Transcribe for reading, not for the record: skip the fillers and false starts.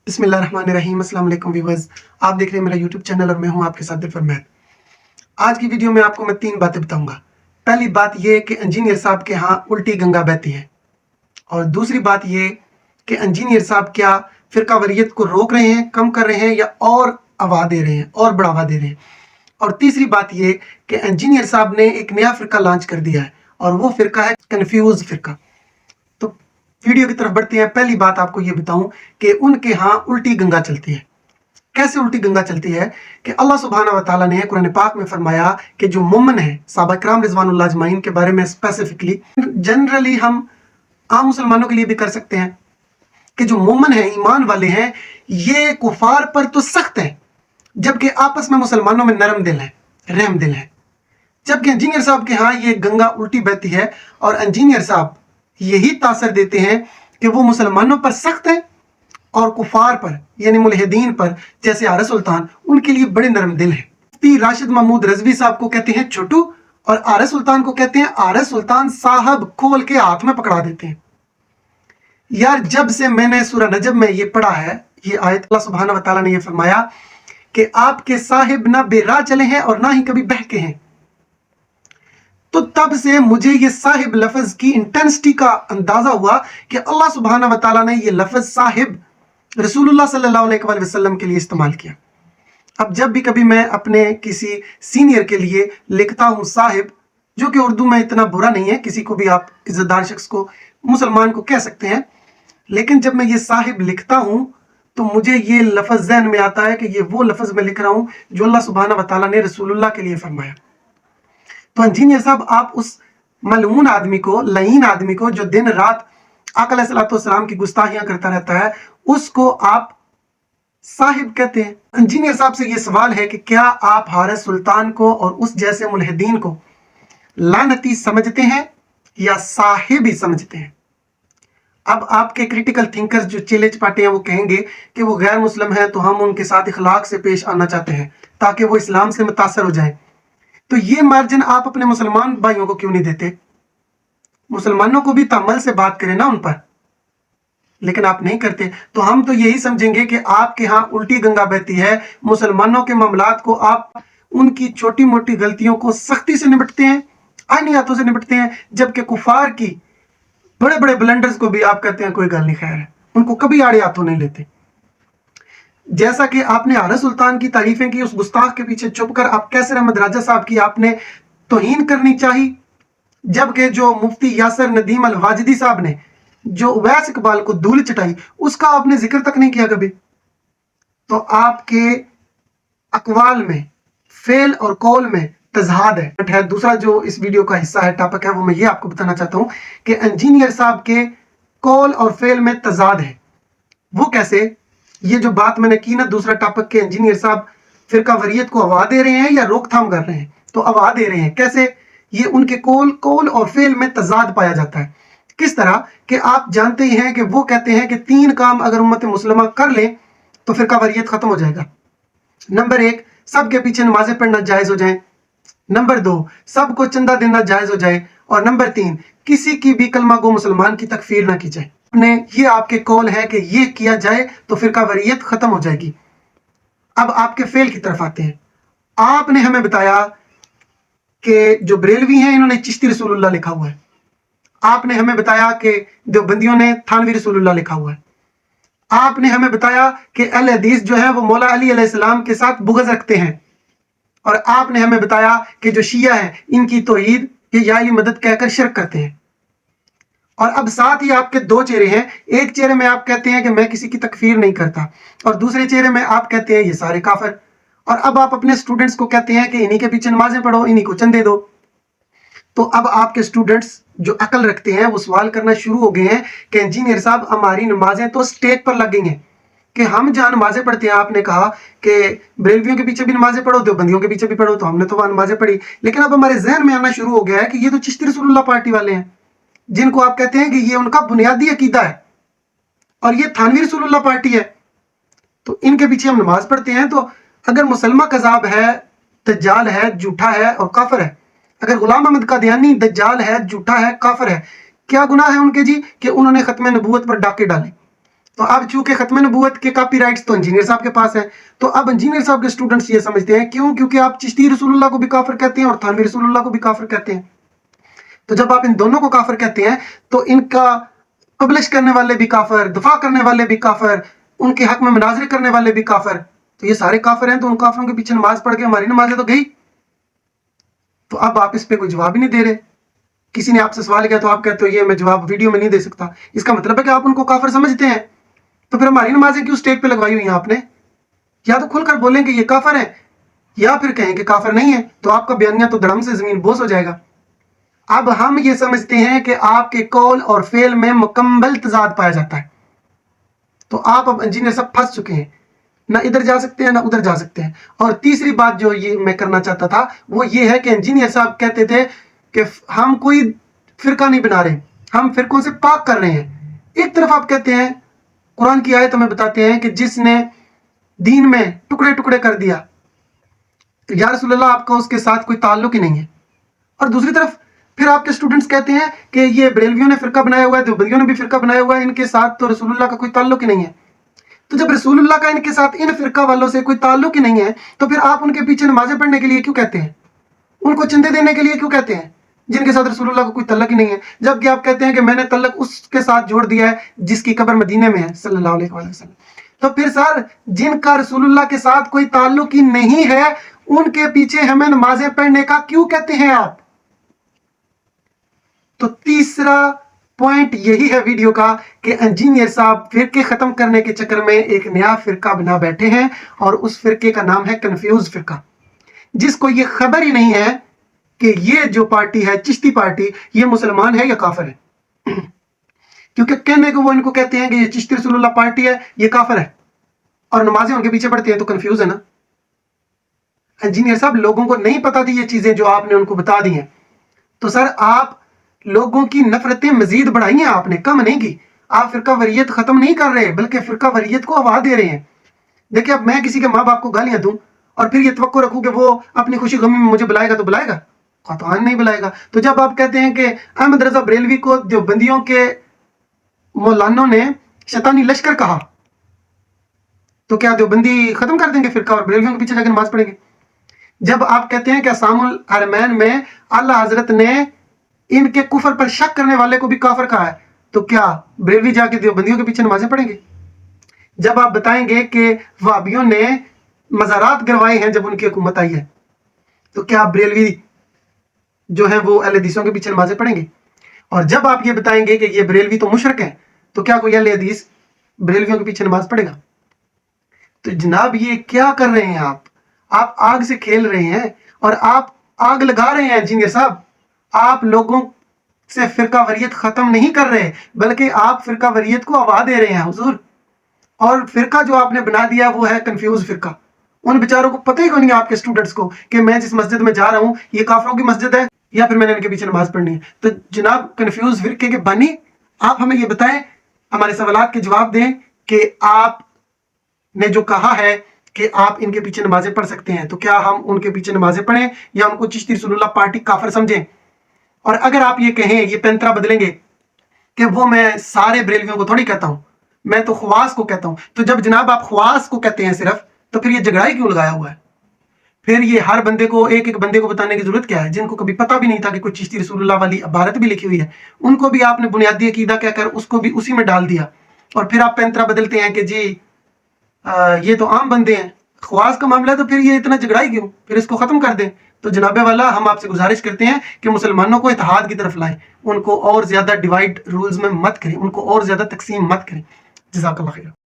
बिस्मिल्लाहिर्रहमानिर्रहीम। अस्सलाम वालेकुम व्यूअर्स, आप देख रहे हैं मेरा यूट्यूब चैनल और मैं हूं आपके साथ दिलफर महद। आज की वीडियो में आपको मैं 3 बातें बताऊंगा। पहली बात ये कि इंजीनियर साहब के यहाँ उल्टी गंगा बहती है, और दूसरी बात ये कि इंजीनियर साहब क्या फिरकावरियत को रोक रहे हैं, कम कर रहे हैं, या और हवा दे रहे हैं और बढ़ावा दे रहे हैं। और तीसरी बात ये कि इंजीनियर साहब ने एक नया फिरका लॉन्च कर दिया है, और वो फिरका है कन्फ्यूज फिरका। तो वीडियो की तरफ बढ़ते हैं। पहली बात आपको ये बताऊं कि उनके यहाँ उल्टी गंगा चलती है। कैसे उल्टी गंगा चलती है कि अल्लाह सुब्हानहू व तआला ने कुरान पाक में फरमाया कि जो मोमिन है, सहाबा किराम रिजवानुल्लाह अजमाइन के बारे में स्पेसिफिकली, जनरली हम आम मुसलमानों के लिए भी कर सकते हैं कि जो मोमिन है, ईमान वाले हैं, ये कुफार पर तो सख्त है, जबकि आपस में मुसलमानों में नरम दिल है, रहम दिल है। जबकि इंजीनियर साहब के यहाँ ये गंगा उल्टी बहती है, और इंजीनियर साहब यही तासर देते हैं कि वो मुसलमानों पर सख्त है और कुफार पर यानी मुल्हिदीन पर, जैसे आरस सुल्तान, उनके लिए बड़े नरम दिल हैं। मुफ्ती राशिद महमूद रिजवी साहब को कहते हैं छोटू, और आरस सुल्तान को कहते हैं आरस सुल्तान साहब, खोल के हाथ में पकड़ा देते हैं। यार, जब से मैंने सूरह नजम में ये पढ़ा है, ये आयत, अल्लाह सुब्हानहू व तआला ने ये फरमाया कि आपके साहिब ना बेराह चले हैं और ना ही कभी बहके हैं, तो तब से मुझे ये साहिब लफ्ज की इंटेंसिटी का अंदाजा हुआ कि अल्लाह सुब्हानहू व तआला ने ये लफ्ज साहिब रसूलुल्लाह सल्लल्लाहु अलैहि वसल्लम के लिए इस्तेमाल किया। अब जब भी कभी मैं अपने किसी सीनियर के लिए लिखता हूँ साहिब, जो कि उर्दू में इतना बुरा नहीं है, किसी को भी आप इज्जतदार शख्स को, मुसलमान को कह सकते हैं, लेकिन जब मैं ये साहिब लिखता हूँ तो मुझे ये लफ्ज ज़हन में आता है कि ये वो लफ्ज मैं लिख रहा हूँ जो अल्लाह सुब्हानहू व तआला ने रसूलुल्लाह के लिए फरमाया। तो इंजीनियर साहब, आप उस मलऊन आदमी को, लईन आदमी को, जो दिन रात आका अलैहिस्सलातु वस्सलाम की गुस्ताखियां करता रहता है, उसको आप साहिब कहते हैं। इंजीनियर साहब से ये सवाल है कि क्या आप हारिस सुल्तान को और उस जैसे मुल्हिदीन को लानती समझते हैं या साहिब ही समझते हैं? अब आपके क्रिटिकल थिंकर्स जो चेले चपाटे हैं, वो कहेंगे कि वो गैर मुस्लिम है, तो हम उनके साथ इखलाक से पेश आना चाहते हैं ताकि वो इस्लाम से मुतासर हो जाए। तो ये मार्जिन आप अपने मुसलमान भाइयों को क्यों नहीं देते? मुसलमानों को भी तअम्मुल से बात करें ना उन पर, लेकिन आप नहीं करते। तो हम तो यही समझेंगे कि आपके यहाँ उल्टी गंगा बहती है। मुसलमानों के मामलात को आप, उनकी छोटी मोटी गलतियों को सख्ती से निपटते हैं, आईनी हाथों से निपटते हैं, जबकि कुफार की बड़े बड़े ब्लंडर्स को भी आप कहते हैं कोई गल नहीं, खैर है, उनको कभी आड़े हाथों नहीं लेते। जैसा कि आपने आरस सुल्तान की तारीफें की, उस गुस्ताख के पीछे छुप कर आप कैसर अहमद राजा साहब की आपने तौहीन करनी चाहिए, जबकि जो मुफ्ती यासर नदीम अल वाजिदी साहब ने जो उवैस इकबाल को धूल चटाई, उसका आपने जिक्र तक नहीं किया कभी। तो आपके अकवाल में, फेल और कौल में तज़हाद है। दूसरा जो इस वीडियो का हिस्सा है, टॉपिक है, वो मैं ये आपको बताना चाहता हूं कि इंजीनियर साहब के कौल और फेल में तज़ाद है। वो कैसे? ये जो बात मैंने की ना, दूसरा टॉपिक के इंजीनियर साहब फिरकावरियत को हवा दे रहे हैं या रोकथाम कर रहे हैं, तो हवा दे रहे हैं। कैसे? ये उनके कौल और फेल में तज़ाद पाया जाता है। किस तरह कि आप जानते ही हैं कि वो कहते हैं कि 3 काम अगर उम्मत मुस्लिमा कर ले तो फिरकावरियत खत्म हो जाएगा। नंबर 1, सबके पीछे नमाजें पढ़ना जायज हो जाए। नंबर 2, सबको चंदा देना जायज हो जाए। और नंबर 3, किसी की भी कलमा गो मुसलमान की तकफीर ना की जाए। ये आपके कौल है कि ये किया जाए तो फिरकावरियत खत्म हो जाएगी। अब आपके फेल की तरफ आते हैं। आपने हमें बताया कि जो बरेलवी हैं, इन्होंने चिश्ती रसूलुल्लाह लिखा हुआ है। आपने हमें बताया कि देवबंदियों ने थानवी रसूलुल्लाह लिखा हुआ है। आपने हमें बताया कि अहले हदीस जो है वो मौला अली अलैहिस्सलाम के साथ बुग़्ज़ रखते हैं। और आपने हमें बताया कि जो शिया है, इनकी तौहीद ये या अली मदद कहकर शिरक करते हैं। और अब साथ ही आपके 2 चेहरे हैं। एक चेहरे में आप कहते हैं कि मैं किसी की तकफीर नहीं करता, और दूसरे चेहरे में आप कहते हैं ये सारे काफिर। और अब आप अपने स्टूडेंट्स को कहते हैं कि इन्हीं के पीछे नमाजें पढ़ो, इन्हीं को चंदे दो। तो अब आपके स्टूडेंट्स जो अकल रखते हैं वो सवाल करना शुरू हो गए हैं कि इंजीनियर साहब, हमारी नमाजें तो स्टेज पर लग गई हैं कि हम जहाँ नमाजें पढ़ते हैं, आपने कहा कि बरेलवियों के पीछे भी नमाजें पढ़ो, देवबंदियों के पीछे भी पढ़ो, तो हमने तो वहाँ नमाजें पढ़ी। लेकिन अब हमारे जहन में आना शुरू हो गया है कि ये तो चिश्ती रसूलुल्लाह पार्टी वाले हैं, जिनको आप कहते हैं कि ये उनका बुनियादी अकीदा है, और ये थानवी रसूलुल्लाह पार्टी है, तो इनके पीछे हम नमाज पढ़ते हैं। तो अगर मुसलमा कज़ाब है, दज्जाल है, झूठा है और काफिर है, अगर गुलाम अहमद कादियानी दज्जाल है, झूठा है, काफिर है, क्या गुनाह है उनके जी कि उन्होंने खत्म नबूवत पर डाके डाले? تو اب چونکہ ختم نبوت کے کاپی رائٹس تو انجینئر صاحب کے پاس ہیں، تو اب انجینئر صاحب کے اسٹوڈنٹس یہ سمجھتے ہیں، کیونکہ آپ چشتی رسول اللہ کو بھی کافر کہتے ہیں اور تھانوی رسول اللہ کو بھی کافر کہتے ہیں. تو جب آپ ان دونوں کو کافر کہتے ہیں تو ان کا پبلش کرنے والے بھی کافر، دفاع کرنے والے بھی کافر، ان کے حق میں مناظرے کرنے والے بھی کافر، تو یہ سارے کافر ہیں. تو ان کافروں کے پیچھے نماز پڑھ کے ہماری نمازیں تو گئی. تو اب آپ اس پہ کوئی جواب ہی نہیں دے رہے. کسی نے آپ سے سوال کیا تو آپ کہتے ہو یہ میں جواب ویڈیو میں نہیں دے سکتا. اس کا مطلب ہے کہ آپ ان کو کافر سمجھتے ہیں. تو پھر ہماری نمازیں کیوں اسٹیج پہ لگوائی ہوئی ہیں آپ نے؟ یا تو کھل کر بولیں کہ یہ کافر ہے، یا پھر کہیں کہ کافر نہیں ہے. تو آپ کا بیانیہ تو دھڑم سے زمین بوس ہو جائے گا. اب ہم یہ سمجھتے ہیں کہ آپ کے قول اور فعل میں مکمل تضاد پایا جاتا ہے. تو آپ اب انجینئر سب پھنس چکے ہیں، نہ ادھر جا سکتے ہیں نہ ادھر جا سکتے ہیں. اور تیسری بات جو یہ میں کرنا چاہتا تھا وہ یہ ہے کہ انجینئر صاحب کہتے تھے کہ ہم کوئی فرقہ نہیں بنا رہے، ہم فرقوں سے پاک کر رہے ہیں. ایک طرف آپ کہتے ہیں، قرآن کی آیت ہمیں بتاتے ہیں کہ جس نے دین میں ٹکڑے ٹکڑے کر دیا، یا رسول اللہ آپ کا اس کے ساتھ کوئی تعلق ہی نہیں ہے. اور دوسری طرف پھر آپ کے اسٹوڈنٹس کہتے ہیں کہ یہ بریلویوں نے فرقہ بنایا ہوا ہے، دیوبندیوں نے بھی فرقہ بنایا ہوا ہے، ان کے ساتھ تو رسول اللہ کا کوئی تعلق ہی نہیں ہے. تو جب رسول اللہ کا ان کے ساتھ ان فرقہ والوں سے کوئی تعلق ہی نہیں ہے تو پھر آپ ان کے پیچھے نمازیں پڑھنے کے لیے کیوں کہتے ہیں؟ ان کو چندے دینے کے لیے کیوں کہتے ہیں جن کے ساتھ رسول اللہ کو کوئی تعلق ہی نہیں ہے؟ جبکہ آپ کہتے ہیں کہ میں نے تعلق اس کے ساتھ جوڑ دیا ہے جس کی قبر مدینے میں ہے صلی اللہ علیہ وسلم. تو پھر سر جن کا رسول اللہ کے ساتھ کوئی تعلق ہی نہیں ہے ان کے پیچھے ہمیں نمازیں پڑھنے کا کیوں کہتے ہیں آپ؟ تو تیسرا پوائنٹ یہی ہے ویڈیو کا کہ انجینئر صاحب فرقے ختم کرنے کے چکر میں ایک نیا فرقہ بنا بیٹھے ہیں، اور اس فرقے کا نام ہے کنفیوز فرقہ، جس کو یہ خبر ہی نہیں ہے کہ یہ جو پارٹی ہے چشتی پارٹی یہ مسلمان ہے یا کافر ہے. کیونکہ کہنے کو وہ ان کو کہتے ہیں کہ یہ چشتی رسول اللہ پارٹی ہے، یہ کافر ہے، اور نمازیں ان کے پیچھے پڑھتے ہیں تو کنفیوز ہے نا. انجینئر صاحب لوگوں کو نہیں پتا تھی یہ چیزیں جو آپ نے ان کو بتا دی ہیں. تو سر آپ لوگوں کی نفرتیں مزید بڑھائی ہیں، آپ نے کم نہیں کی. آپ فرقہ وریت ختم نہیں کر رہے بلکہ فرقہ وریت کو ہوا دے رہے ہیں. دیکھیں اب میں کسی کے ماں باپ کو گالیاں دوں اور پھر یہ توقع رکھوں کہ وہ اپنی خوشی غمی میں مجھے بلائے گا تو بلائے گا؟ قطعاً نہیں بلائے گا. تو جب آپ کہتے ہیں کہ احمد رضا بریلوی کو دیوبندیوں کے مولانوں نے شیطانی لشکر کہا، تو کیا دیوبندی ختم کر دیں گے فرقہ اور بریلویوں کے پیچھے جا کے نماز پڑھیں گے؟ جب آپ کہتے ہیں کہ اسام الحرمین میں اعلیٰ حضرت نے ان کے کفر پر شک کرنے والے کو بھی کافر کہا ہے، تو کیا بریلوی جا کے دیوبندیوں کے پیچھے نمازیں پڑھیں گے؟ جب آپ بتائیں گے کہ وہابیوں نے مزارات گروائے ہیں جب ان کی حکومت آئی ہے، تو کیا بریلوی جو ہے وہ اہل حدیثوں کے پیچھے نمازیں پڑھیں گے؟ اور جب آپ یہ بتائیں گے کہ یہ بریلوی تو مشرک ہیں، تو کیا کوئی اہل حدیث بریلویوں کے پیچھے نماز پڑھے گا؟ تو جناب یہ کیا کر رہے ہیں آپ آگ سے کھیل رہے ہیں اور آپ آگ لگا رہے ہیں. انجینئر صاحب آپ لوگوں سے فرقہ وریت ختم نہیں کر رہے بلکہ آپ فرقہ وریت کو ہوا دے رہے ہیں حضور. اور فرقہ جو آپ نے بنا دیا وہ ہے کنفیوز فرقہ. ان بیچاروں کو پتہ ہی کوئی نہیں آپ کے اسٹوڈنٹس کو کہ میں جس مسجد میں جا رہا ہوں یہ کافروں کی مسجد ہے یا پھر میں نے ان کے پیچھے نماز پڑھنی ہے. تو جناب کنفیوز فرقے کے بانی آپ ہمیں یہ بتائیں، ہمارے سوالات کے جواب دیں کہ آپ نے جو کہا ہے کہ آپ ان کے پیچھے نمازیں پڑھ سکتے ہیں، تو کیا ہم ان کے پیچھے نمازیں پڑھیں یا ان کو چشتی رسول اللہ پارٹی کافر سمجھیں؟ اور اگر آپ یہ کہیں، یہ پینترا بدلیں گے کہ وہ میں سارے بریلویوں کو تھوڑی کہتا ہوں، میں تو خواص کو کہتا ہوں، تو جب جناب آپ خواص کو کہتے ہیں صرف، تو پھر یہ جھگڑائی کیوں لگایا ہوا ہے؟ پھر یہ ہر بندے کو ایک ایک بندے کو بتانے کی ضرورت کیا ہے؟ جن کو کبھی پتہ بھی نہیں تھا کہ کوئی چشتی رسول اللہ والی عبارت بھی لکھی ہوئی ہے، ان کو بھی آپ نے بنیادی عقیدہ کہہ کر اس کو بھی اسی میں ڈال دیا. اور پھر آپ پینترا بدلتے ہیں کہ جی یہ تو عام بندے ہیں، خواص کا معاملہ ہے تو پھر یہ اتنا جھگڑائی کیوں؟ پھر اس کو ختم کر دیں. تو جناب والا ہم آپ سے گزارش کرتے ہیں کہ مسلمانوں کو اتحاد کی طرف لائیں، ان کو اور زیادہ ڈیوائڈ رولز میں مت کریں، ان کو اور زیادہ تقسیم مت کریں. جزاک اللہ خیر.